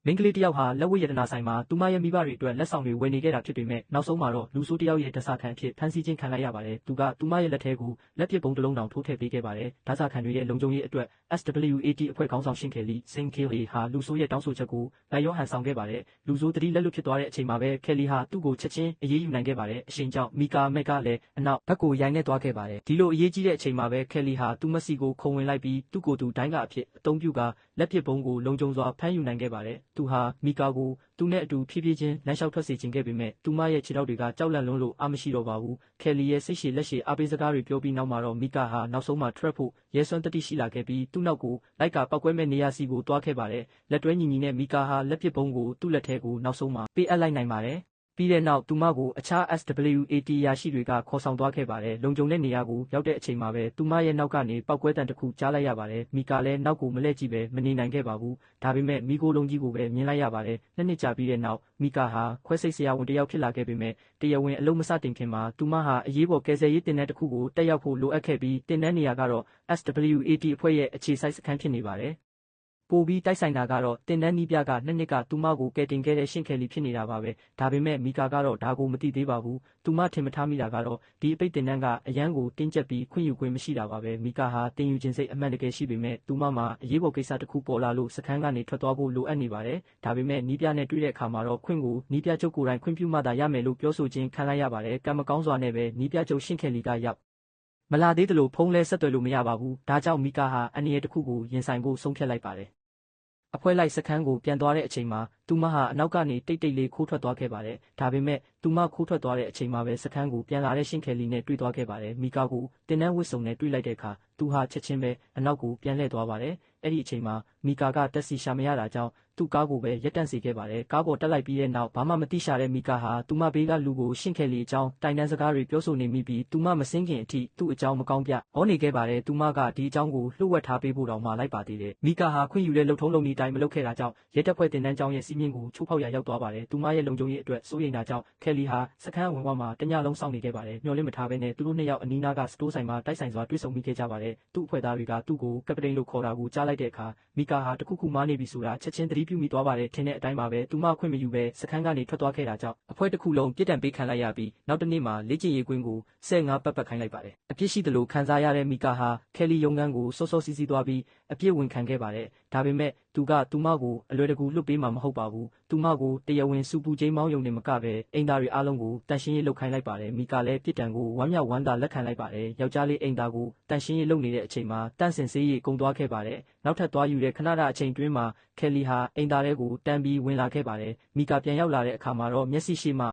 မိန်းကလေးတစ်ယောက်ဟာလက်ဝတ်ရတနာဆိုင်မှာသူမရဲ့မိဘတွေအတွက်လက်ဆောင်တွေဝယ်နေခဲ့တာဖြစ်ပေမဲ့နောက်ဆုံးမှာတော့လူဆိုးတစ်ယောက်ရဲ့ဓာတ်စာခံအဖြစ်ဖမ်းဆီးခြင်းခံလိုက်ရပါတယ်။သူကသူမရဲ့လက်ထဲကိုလက်ပစ်ဗုံးတစ်လုံးတောင်ထိုးထည့်ပေးခဲ့ပါတယ်။ဓာတ်စာခံတွေရဲ့လုံခြုံရေးအတွက် SWAT အဖွဲ့ခေါင်းဆောင်ရှင်ကယ်လီစင်ကယ်လီဟာလူဆိုးရဲ့တောင်းဆိုချက်ကိုလိုက်လျောဟန်ဆောင်ခဲ့ပါတယ်။လူဆိုးသတိလက်လွတ်ဖြစ်သွားတဲ့အချိန်မှာပဲကယ်လီဟာသူ့ကိုချက်ချင်းအရေးယူနိုင်ခဲ့ပါတယ်။အရှင်ကြောင့်မီကာမက်ကလည်းအနောက်ဘက်ကိုရိုက်နှက်သွားခဲ့ပါတယ်။ဒီလိုအရေးကြီးတဲ့အချိန်မှာပဲကယ်လီဟာသူ့မက်ဆီကိုခုံဝင်လိုက်ပြီးသူ့ကိုယ်သူဒိုင်းကအဖြစ်အသုံးပြုကာလက်ပစ်ဗုံးကိုလုံခြုံစွာဖမ်းယူနိုင်ခဲ့ပါတယ်။သူဟာမီကာကိုသူနဲ့အတူဖြည်းဖြည်းချင်းလမ်းလျှောက်ထွက်စေခြင်းခဲ့ပေမဲ့သူမရဲ့ခြေထောက်တွေကကြောက်လန့်လွန်းလို့အားမရှိတော့ပါဘူး။ကယ်လီရဲ့စိတ်ရှည်လက်ရှည်အားပေးစကားတွေပြောပြီးနောက်မှာတော့မီကာဟာနောက်ဆုံးမှာထွက်ဖို့ရဲစွမ်းတတိရှိလာခဲ့ပြီးသူ့နောက်ကိုလိုက်ကာပောက်ကွဲမဲ့နေရာစီကိုတွားခဲ့ပါတယ်။လက်တွဲညီညီနဲ့မီကာဟာလက်ပစ်ဗုံးကိုသူ့လက်ထဲကိုနောက်ဆုံးမှာပေးအပ်လိုက်နိုင်ပါတယ်။ပြီးတဲ့နောက်သူမကိုအခြား SWAT ရာရှိတွေကခေါ်ဆောင်သွားခဲ့ပါတယ်။လုံခြုံတဲ့နေရာကိုရောက်တဲ့အချိန်မှာပဲသူမရဲ့နောက်ကနေပောက်ကွဲတံတစ်ခုကြားလိုက်ရပါတယ်။မီကာလည်းနောက်ကိုမလှည့်ကြည့်ပဲမနေနိုင်ခဲ့ပါဘူး။ဒါပေမဲ့မီကိုလုံးကြီးကိုပဲမြင်လိုက်ရပါတယ်။နှစ်နှစ်ကြာပြီးတဲ့နောက်မီကာဟာခွဲစိတ်ဆရာဝန်တစ်ယောက်ဖြစ်လာခဲ့ပေမဲ့တရားဝင်အလုပ်မစတင်ခင်မှာသူမဟာအရေးပေါ်ကယ်ဆယ်ရေးတင်တန်းတစ်ခုကိုတက်ရောက်ဖို့လိုအပ်ခဲ့ပြီးတင်တန်းနေရာကတော့ SWAT အဖွဲ့ရဲ့အခြေစိုက်စခန်းဖြစ်နေပါတယ်။ပိုပြီးတိုက်ဆိုင်တာကတော့တင်တန်းနီးပြကနှစ်နှစ်ကသူမကိုကယ်တင်ခဲ့တဲ့ရှင်ကယ်လီဖြစ်နေတာပါပဲ။ဒါပေမဲ့မီကာကတော့ဒါကိုမသိသေးပါဘူး။သူမထင်မထားမိတာကတော့ဒီအပိတ်တင်တန်းကအရန်ကိုတင်းကျပ်ပြီးခွင့်ယူခွင့်မရှိတာပါပဲ။မီကာဟာတင်ယူခြင်းစိတ်အမှန်တကယ်ရှိပေမဲ့သူမမှာအရေးပေါ်ကိစ္စတစ်ခုပေါ်လာလို့စခန်းကနေထွက်သွားဖို့လိုအပ်နေပါတယ်။ဒါပေမဲ့နီးပြနဲ့တွေ့တဲ့အခါမှာတော့ခွင့်ကိုနီးပြချုပ်ကိုယ်တိုင်ခွင့်ပြုမှသာရမယ်လို့ပြောဆိုခြင်းခံလိုက်ရပါတယ်။ကံမကောင်းစွာနဲ့ပဲနီးပြချုပ်ရှင်ကယ်လီကရောက်မလာသေးသလိုဖုန်းလဲဆက်သွယ်လို့မရပါဘူး။ဒါကြောင့်မီကာဟာအန္တရာယ်တစ်ခုကိုရင်ဆိုင်ဖို့ဆုံးဖြတ်လိုက်ပါတယ်။အဖွဲ့လိုက်စခန်းကိုပြန်သွားတဲ့အချိန်မှာသူမဟာအနောက်ကနေတိတ်တိတ်လေးခိုးထွက်သွားခဲ့ပါတယ်။ဒါပေမဲ့သူမခိုးထွက်သွားတဲ့အချိန်မှာပဲစခန်းကိုပြန်လာတဲ့ရှင်ကယ်လီနဲ့တွေ့သွားခဲ့ပါတယ်။မီကာကိုတင်တန်းဝစ်စုံနဲ့တွေ့လိုက်တဲ့အခါသူဟာချက်ချင်းပဲအနောက်ကိုပြန်လှည့်သွားပါတယ်။အဲ့ဒီအချိန်မှာမီကာကတက်စီရှာမရတာကြောင့်သူ့ကားကိုပဲရပ်တန့်စေခဲ့ပါတယ်။ကားပေါ်တက်လိုက်ပြီးတဲ့နောက်ဘာမှမသိရှာတဲ့မီကာဟာသူမဘေးကလူကိုရှင်ကယ်လီအကြောင်းတိုင်တန်းစကားတွေပြောဆိုနေမိပြီးသူမမစင်းခင်အထိသူ့အကြောင်းမကောင်းပြဟောနေခဲ့ပါတယ်။သူမကဒီအကြောင်းကိုလှုပ်ဝက်ထားပေးဖို့တောင်မှလိုက်ပါသေးတယ်။မီကာဟာခွင့်ယူတဲ့လှုပ်ထုံးလုံနည်းတိုင်းမလုပ်ခဲ့တာကြောင့်ရဲတပ်ဖွဲ့တင်တန်းကျောင်းရဲ့စီးမြင့်ကိုချိုးဖောက်ရာရောက်သွားပါတယ်။သူမရဲ့လုံခြုံရေးအတွက်စိုးရိမ်တာကြောင့်ကယ်လီဟာစခန်းဝင်ဝမှာတညလုံးစောင့်နေခဲ့ပါတယ်။မျှော်လင့်မထားဘဲနဲ့သူတို့နှစ်ယောက်အနီးနားကစတိုးဆိုင်မှာတိုက်ဆိုင်စွာတွေ့ဆုံမိခဲ့ကြပါတယ်။သူ့အဖွဲ့သားတွေကသူ့ကိုကပတိန်လို့ခေါ်တာကိုကြားလိုက်တဲ့အခါမီကာဟာတခုခုမားနေပြီဆိုတာချက်ချင်းသတိပြုမိသွားပါတယ်။ထင်တဲ့အတိုင်းပါပဲသူမခွင့်မယူပဲစခန်းကနေထွက်သွားခဲ့တာကြောင့်အဖွဲ့တစ်ခုလုံးပြစ်ဒဏ်ပေးခံလိုက်ရပြီးနောက်တစ်နေ့မှာလေ့ကျင့်ရေးကွင်းကို15ပတ်ခိုင်းလိုက်ပါတယ်။အပြစ်ရှိသလိုခံစားရတဲ့မီကာဟာကယ်လီရုံးခန်းကိုစောစောစီးစီးသွားပြီးအပြစ်ဝင်ခံခဲ့ပါတယ်။ဒါပေမဲ့သူကသူမကိုအလွယ်တကူလွတ်ပေးမှာမဟုတ်ပါဘူး။သူမကိုတရားဝင်စူပူချိန်မောင်းယုံနေမကပဲအိမ်သားတွေအားလုံးကိုတန်ရှင်းရေးလုပ်ခိုင်းလိုက်ပါတယ်။မီကာလည်းပြစ်ဒဏ်ကိုဝမ်းမြောက်ဝမ်းသာလက်ခံလိုက်ပါတယ်။ယောက်ျားလေးအိမ်သားကိုတန်ရှင်းရေးလုပ်နေတဲ့အချိန်မှာတန့်စင်စေးရေးကုံသွားခဲ့ပါတယ်။နောက်ထပ်သွားယူတဲ့ခဏတာအချိန်တွင်းမှာကယ်လီဟာအိမ်သားတွေကိုတန်းပြီးဝင်လာခဲ့ပါတယ်။မီကာပြန်ရောက်လာတဲ့အခါမှာတော့မျက်စိရှိမှ